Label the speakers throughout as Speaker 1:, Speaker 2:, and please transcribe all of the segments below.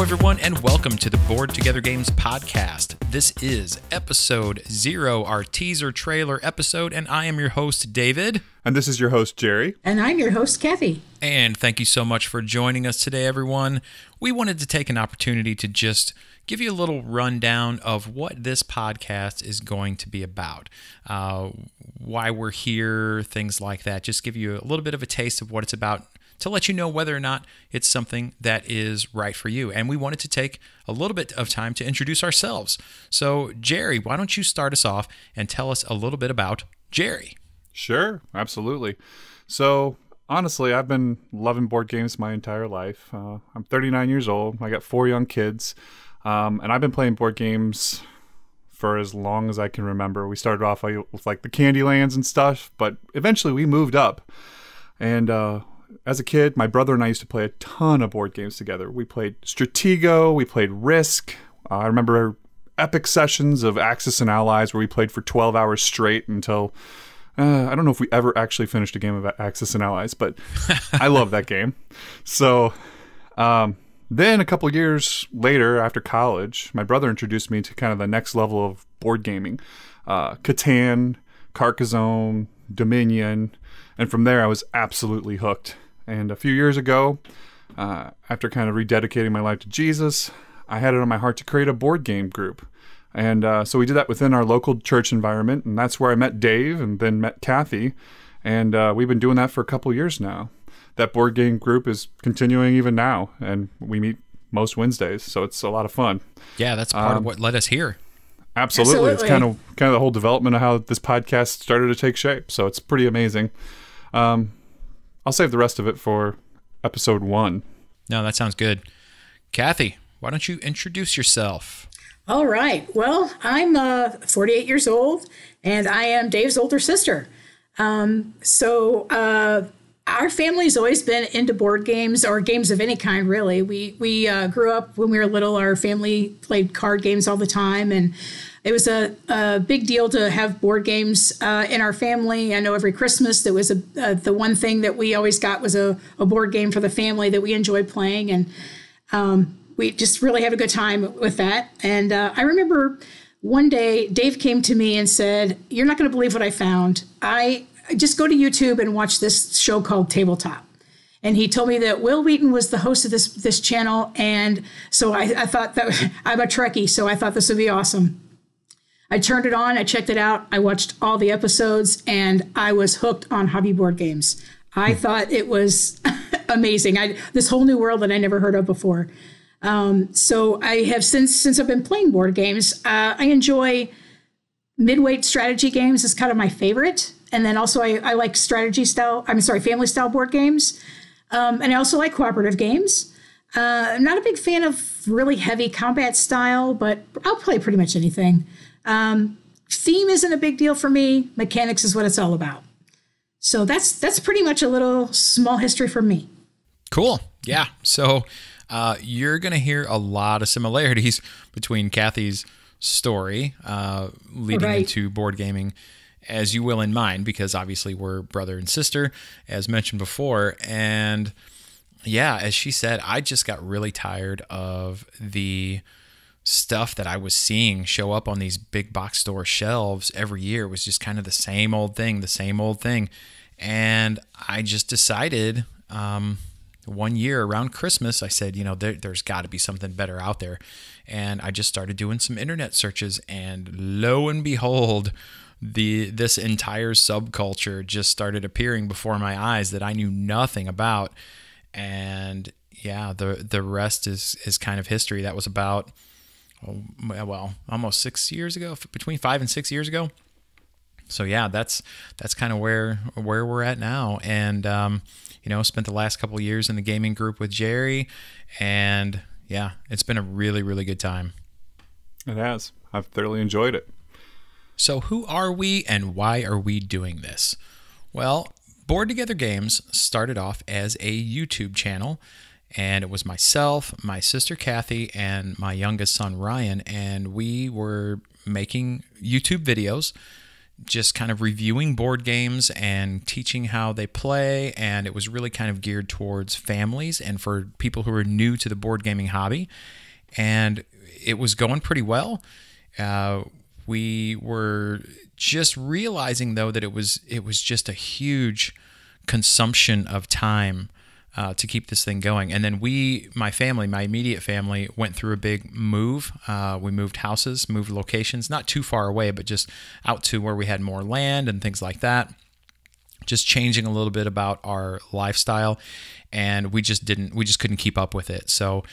Speaker 1: everyone, and welcome to the Board Together Games podcast. This is episode 0, our teaser trailer episode, and I am your host, David.
Speaker 2: And this is your host, Jerry.
Speaker 3: And I'm your host, Kathy.
Speaker 1: And thank you so much for joining us today, everyone. We wanted to take an opportunity to just give you a little rundown of what this podcast is going to be about, why we're here, things like that. Just give you a little bit of a taste of what it's about, to let you know whether or not it's something that is right for you. And we wanted to take a little bit of time to introduce ourselves. So, Jerry, why don't you start us off and tell us a little bit about Jerry?
Speaker 2: Sure, absolutely. So, honestly, I've been loving board games my entire life. I'm 39 years old. I got 4 young kids. And I've been playing board games for as long as I can remember. We started off with like the Candylands and stuff, but eventually we moved up. And as a kid, my brother and I used to play a ton of board games together. We played Stratego, we played Risk. I remember epic sessions of Axis and Allies where we played for 12 hours straight until, I don't know if we ever actually finished a game of Axis and Allies, but I love that game. So then a couple years later, after college, my brother introduced me to kind of the next level of board gaming. Catan, Carcassonne, Dominion, and from there I was absolutely hooked. And a few years ago, after kind of rededicating my life to Jesus, I had it on my heart to create a board game group. And so we did that within our local church environment, and that's where I met Dave and then met Kathy. And we've been doing that for a couple years now. That board game group is continuing even now, and we meet most Wednesdays, so it's a lot of fun.
Speaker 1: Yeah, that's part of what led us here.
Speaker 2: Absolutely. It's kind of the whole development of how this podcast started to take shape, so it's pretty amazing. I'll save the rest of it for episode 1.
Speaker 1: No, that sounds good. Kathy, why don't you introduce yourself?
Speaker 3: All right. Well, I'm 48 years old, and I am Dave's older sister. Our family's always been into board games, or games of any kind, really. We grew up when we were little. Our family played card games all the time, and it was a big deal to have board games in our family. I know every Christmas there was the one thing that we always got was a board game for the family that we enjoyed playing, and we just really had a good time with that. And I remember one day Dave came to me and said, "You're not going to believe what I found. I just go to YouTube and watch this show called Tabletop." And he told me that Will Wheaton was the host of this channel. And so I thought that I'm a Trekkie, so I thought this would be awesome. I turned it on, I checked it out, I watched all the episodes, and I was hooked on hobby board games. I thought it was amazing. This whole new world that I never heard of before. So I have since I've been playing board games, I enjoy mid-weight strategy games is kind of my favorite. And then also I like family style board games. And I also like cooperative games. I'm not a big fan of really heavy combat style, but I'll play pretty much anything. Theme isn't a big deal for me. Mechanics is what it's all about. So that's pretty much a little small history for me.
Speaker 1: Cool. Yeah. So you're going to hear a lot of similarities between Kathy's story leading into board gaming, as you will in mine, because obviously we're brother and sister, as mentioned before. And yeah, as she said, I just got really tired of the stuff that I was seeing show up on these big box store shelves every year. It was just kind of the same old thing. And I just decided one year around Christmas, I said, there's got to be something better out there. And I just started doing some internet searches, and lo and behold, this entire subculture just started appearing before my eyes that I knew nothing about. And yeah, the rest is kind of history. That was about, almost 6 years ago, between 5 and 6 years ago. So yeah, that's kind of where we're at now. And, spent the last couple of years in the gaming group with Jerry, and yeah, it's been a really, really good time.
Speaker 2: It has. I've thoroughly enjoyed it.
Speaker 1: So who are we and why are we doing this? Well, Board Together Games started off as a YouTube channel, and it was myself, my sister Kathy, and my youngest son Ryan, and we were making YouTube videos just kind of reviewing board games and teaching how they play. And it was really kind of geared towards families and for people who are new to the board gaming hobby. And it was going pretty well. We were just realizing, though, that it was just a huge consumption of time to keep this thing going. And then my immediate family, went through a big move. We moved houses, moved locations, not too far away, but just out to where we had more land and things like that. Just changing a little bit about our lifestyle, and we just couldn't keep up with it. So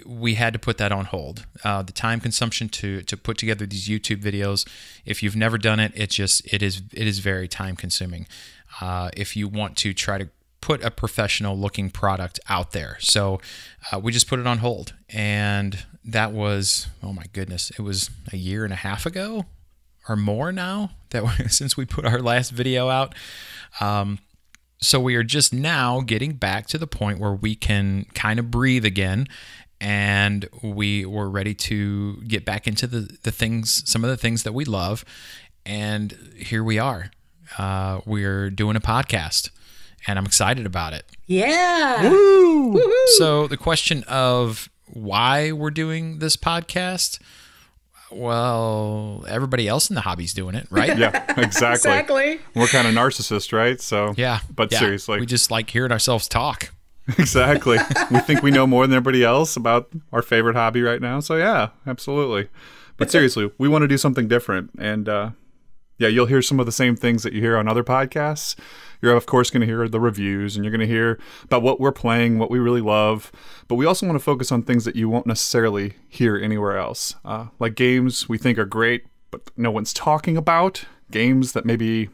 Speaker 1: we had to put that on hold. The time consumption to put together these YouTube videos, if you've never done it, it is very time consuming. If you want to try to put a professional looking product out there. So we just put it on hold. And that was, oh my goodness, it was a year and a half ago or more now since we put our last video out. So we are just now getting back to the point where we can kind of breathe again. And we were ready to get back into some of the things that we love. And here we are. We're doing a podcast. And I'm excited about it.
Speaker 3: Yeah.
Speaker 1: Woo! Woo-hoo! So the question of why we're doing this podcast, well, everybody else in the hobby's doing it, right?
Speaker 2: Yeah, exactly.
Speaker 3: Exactly.
Speaker 2: We're kind of narcissists, right? So
Speaker 1: yeah.
Speaker 2: But
Speaker 1: yeah.
Speaker 2: seriously.
Speaker 1: We just like hearing ourselves talk.
Speaker 2: Exactly. We think we know more than everybody else about our favorite hobby right now. So yeah, absolutely. But seriously, we want to do something different. And yeah, you'll hear some of the same things that you hear on other podcasts. You're, of course, going to hear the reviews, and you're going to hear about what we're playing, what we really love. But we also want to focus on things that you won't necessarily hear anywhere else. Like games we think are great, but no one's talking about. Games that maybe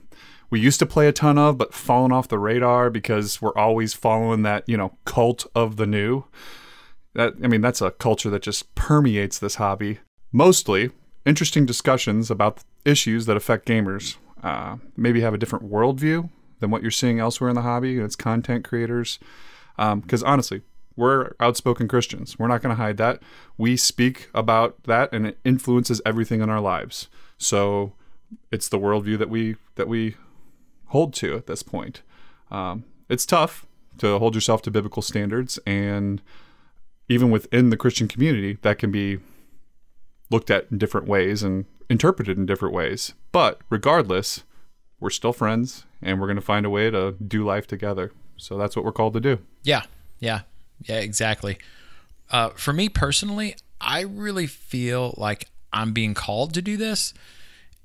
Speaker 2: we used to play a ton of, but fallen off the because we're always following that, cult of the new. That's a culture that just permeates this hobby. Mostly interesting discussions about issues that affect gamers. Maybe have a different worldview than what you're seeing elsewhere in the hobby. It's content creators. Because honestly, we're outspoken Christians. We're not going to hide that. We speak about that, and it influences everything in our lives. So it's the worldview that we hold to at this point. It's tough to hold yourself to biblical standards, and even within the Christian community, that can be looked at in different ways and interpreted in different ways. But regardless, we're still friends, and we're going to find a way to do life together. So that's what we're called to do.
Speaker 1: Yeah, exactly. For me personally, I really feel like I'm being called to do this,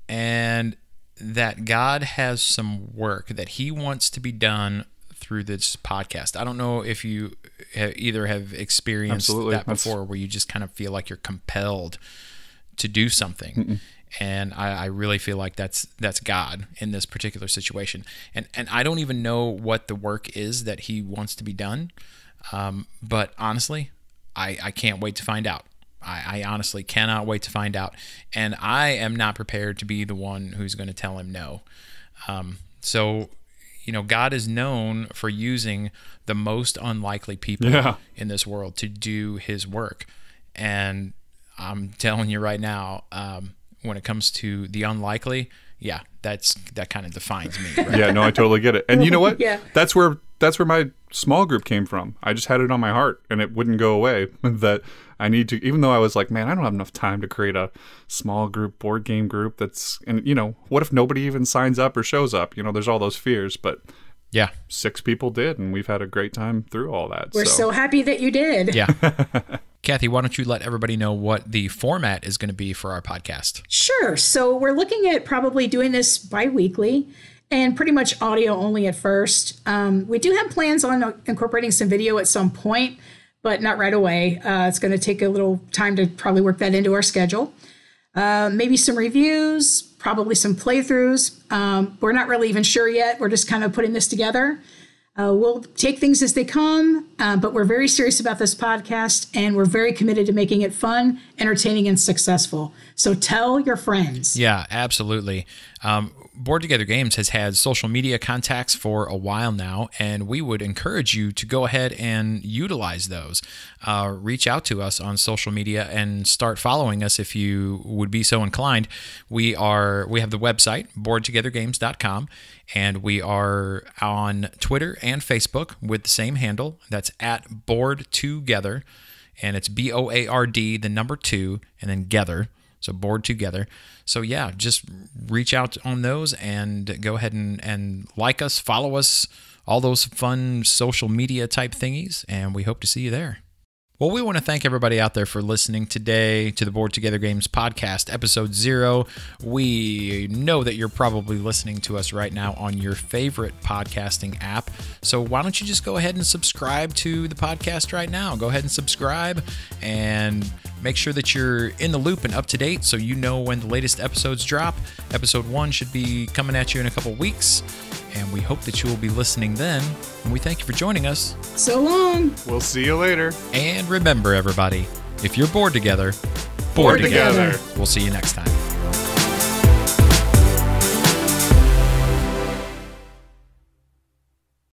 Speaker 1: and that God has some work that he wants to be done through this podcast. I don't know if you either have experienced that before, where you just kind of feel like you're compelled to do something. Mm-mm. And I really feel like that's God in this particular situation. And I don't even know what the work is that he wants to be done. But honestly, I can't wait to find out. I honestly cannot wait to find out. And I am not prepared to be the one who's going to tell him no. So, God is known for using the most unlikely people in this world to do his work. And I'm telling you right now, when it comes to the unlikely, that kind of defines me. Right?
Speaker 2: Yeah, no, I totally get it. And you know what?
Speaker 3: Yeah.
Speaker 2: That's where my small group came from. I just had it on my heart, and it wouldn't go away. That I need to, even though I was like, man, I don't have enough time to create a small group, board game group and what if nobody even signs up or shows up? There's all those fears, but
Speaker 1: yeah,
Speaker 2: 6 people did, and we've had a great time through all that.
Speaker 3: We're so happy that you did.
Speaker 1: Yeah. Kathy, why don't you let everybody know what the format is going to be for our podcast?
Speaker 3: Sure. So we're looking at probably doing this bi-weekly and pretty much audio only at first. We do have plans on incorporating some video at some point, but not right away. It's going to take a little time to probably work that into our schedule. Maybe some reviews, probably some playthroughs. We're not really even sure yet. We're just kind of putting this together. We'll take things as they come, but we're very serious about this podcast, and we're very committed to making it fun, entertaining, and successful. So tell your friends.
Speaker 1: Yeah, absolutely. Board Together Games has had social media contacts for a while now, and we would encourage you to go ahead and utilize those. Reach out to us on social media and start following us if you would be so inclined. We have the website, boardtogethergames.com, and we are on Twitter and Facebook with the same handle. That's at Board Together, and it's BOARD, the number 2, and then Gether. So Board Together. So yeah, just reach out on those and go ahead and like us, follow us, all those fun social media type thingies, and we hope to see you there. Well, we want to thank everybody out there for listening today to the Board Together Games podcast, episode 0. We know that you're probably listening to us right now on your favorite podcasting app. So why don't you just go ahead and subscribe to the podcast right now? Go ahead and subscribe and make sure that you're in the loop and up to date so you know when the latest episodes drop. Episode 1 should be coming at you in a couple weeks, and we hope that you will be listening then. And we thank you for joining us.
Speaker 3: So long.
Speaker 2: We'll see you later.
Speaker 1: And remember, everybody, if you're bored together, board together. We'll see you next time.